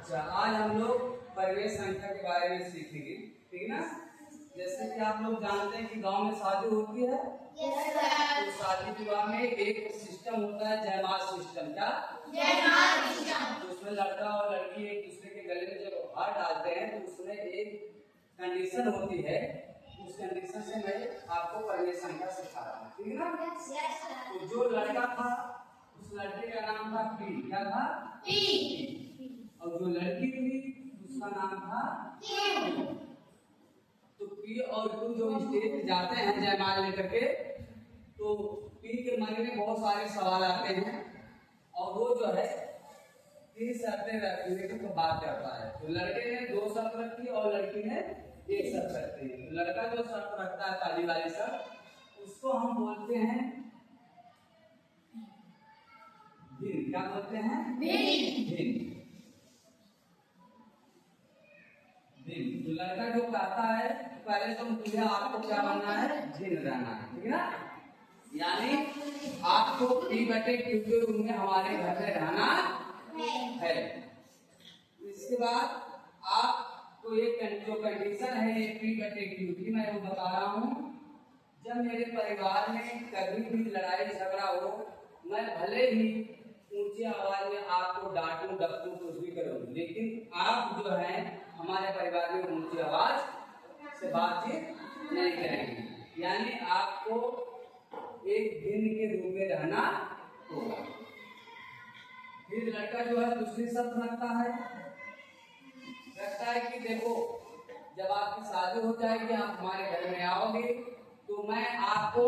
अच्छा, आज हम लोग परिवेश संख्या के बारे में सीखेंगे, ठीक है ना। जैसे कि आप लोग जानते हैं कि गांव में शादी होती है, तो शादी विवाह में एक सिस्टम होता है जयमाल सिस्टम। क्या? जयमाल सिस्टम। तो उसमें लड़का और लड़की एक दूसरे के गले में जब हाथ डालते हैं तो उसमें एक कंडीशन होती है। उस कंडीशन से मैं आपको परिवेश संख्या सिखा रहा हूँ, ठीक है ना। तो जो लड़का था उस लड़के का नाम था पी। क्या था? पी। और जो लड़की थी उसका नाम था क्यू। तो पी और क्यू जो स्टेज पे जाते हैं जयमाल लेकर के, तो पी के मन में बहुत सारे सवाल आते हैं और वो जो है 3 शर्तें रखने की तो बात करता है। तो लड़के ने 2 शर्त रखी और लड़की ने 1 शर्त रखी। तो लड़का जो शर्त रखता है पहली वाली शर्त, उसको हम बोलते हैं भिन्न। क्या बोलते हैं? भिन्न। तो लड़का जो कहता है पहले तो मुझे आपको क्या बनना है? भिन्न रहना है, ठीक है ना। यानी आपको पी बटे क्यू के रूम में हमारे घर में रहना है। इसके बाद आपको एक जो कंडीशन है पी बटे क्यू की, मैं वो बता रहा हूँ। जब मेरे परिवार में कभी भी लड़ाई झगड़ा हो, मैं भले ही ऊंची आवाज में आपको डांटूं डपटूं कुछ भी करूं, लेकिन आप जो है हमारे परिवार में ऊंची आवाज से बातचीत नहीं करेंगे। यानी आपको एक दिन के रूप में रहना होगा। फिर लड़का जो है दूसरी शर्त रखता है कि देखो, जब आपकी शादी हो जाएगी, आप हमारे घर में आओगे, तो मैं आपको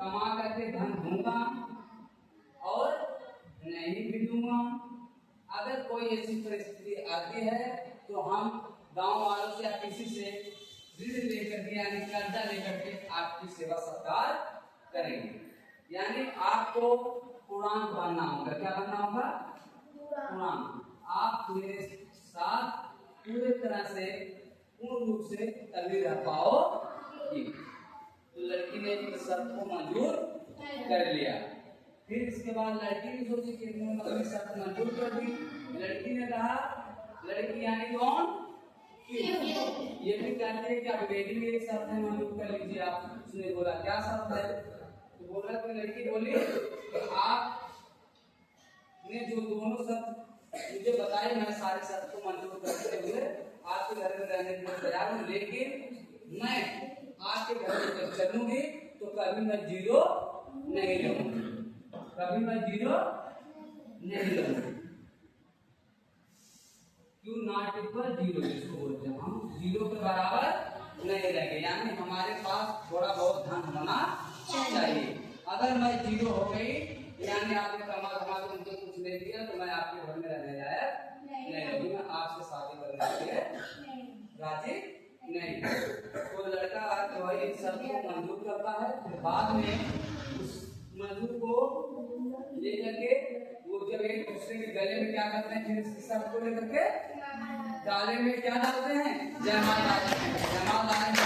कमा करके धन दूंगा और नहीं भी दूंगा। अगर कोई ऐसी परिस्थिति आती है तो हम गांव वालों से या किसी से ऋण लेकर के यानी कर्जा लेकर के आपकी सेवा सत्कार करेंगे। यानी आपको कुरान पढ़ना होगा। क्या पढ़ना होगा? कुरान। आप मेरे साथ पूरी तरह से पूर्ण रूप से तभी रह पाओगे। तो लड़की ने इस शर्त को मंजूर कर लिया। फिर इसके बाद लड़की भी सोची कि मतलब शर्त मंजूर कर दी। लड़की ने कहा, लड़की यानी कौन? ये भी कहते हैं कि अब बेटी भी एक शर्त है मंजूर कर लीजिए आप। उसने बोला क्या शर्त है? तो बोला कि लड़की बोली कि आप ने जो दोनों शर्त मुझे बताई, मैं सारे शर्त को मंजूर करते हुए आपके घर में रहने के लिए तैयार हूँ, लेकिन मैं आपके घर में जब चलूंगी तो कभी मैं जीरो नहीं रहूंगी। कभी मैं जीरो नहीं रहूंगी। क्यों नॉट इक्वल जीरो, जिसको बोलते हैं हम जीरो के बराबर नहीं रहेंगे। यानी हमारे पास थोड़ा बहुत धन होना चाहिए। अगर मैं जीरो हो गई, यानी आपने कमा के मुझे कुछ दे दिया, तो मैं आपके घर में रहने लायक नहीं रहूंगी, मैं आपसे शादी करने के लिए राजी नहीं। तो लड़का जो है इस शर्त को मंजूर करता है। फिर बाद में उस मंजूर को लेकर के वो जब एक दूसरे के गले में क्या करते हैं, फिर इस शर्त को लेकर के गाले में क्या डालते हैं? जयमाल डालते हैं। जयमाल डालने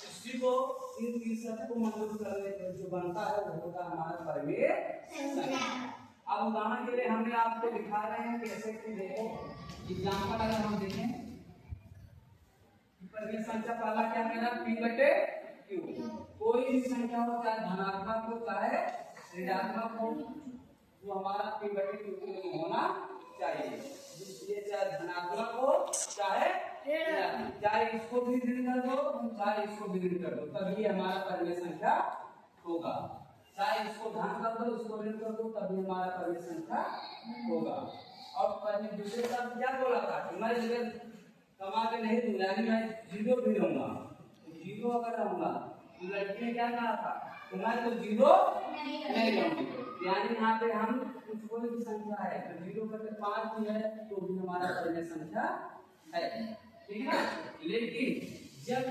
इसी को इन 3 शर्त को मंजूर करने के जो बनता है वो होता है हमारा परिवेश। अब उदाहरण के लिए हमने आपको दिखा रहे हैं कैसे कि देखो एग्जाम्पल अगर हम देखें, परिवेश संख्या पहला क्या मेरा पी बटे क्यू। कोई भी संख्या हो, चाहे धनात्मक हो चाहे ऋणात्मक हो, वो हमारा पी बटे क्यू के होना चाहिए। इसलिए चाहे धनात्मक हो चाहे ऋणात्मक, चाहे इसको भी ऋण कर दो चाहे इसको भी ऋण कर दो, तभी हमारा परिवेश संख्या होगा। चाहे इसको धन कर दो इसको ऋण कर दो, तभी हमारा परिवेश संख्या होगा। और पहले दूसरे शब्द क्या बोला था कि मैं अगर कमा के नहीं दूंगा, यानी मैं जीरो भी रहूंगा। जीरो अगर रहूंगा, लड़की ने क्या कहा था कि मैं तो जीरो नहीं रहूंगी। यानी यहाँ पे हम कुछ कोई भी संख्या है तो जीरो करके 5 भी है तो भी हमारा परिवेश संख्या है, ठीक है ना। लेकिन जब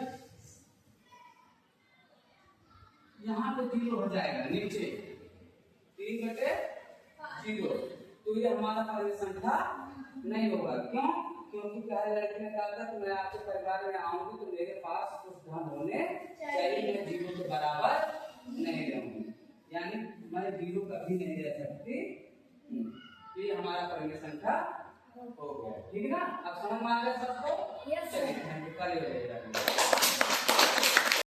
यहाँ पे जीरो हो जाएगा नीचे 3 बटे 0, तो ये हमारा परिवेश संख्या नहीं होगा। क्यों? क्योंकि पहले लड़की ने कहा था कि मैं आपके परिवार में आऊंगी तो मेरे पास कुछ धन होने चाहिए, मैं जीरो के बराबर नहीं रहूंगी। यानी मैं जीरो कभी नहीं रह सकती ये हमारा परमिशन था हो गया, ठीक है ना। अब समझ में आ गया सबको? Yes, sir. चलिए, कल ही हो जाएगा।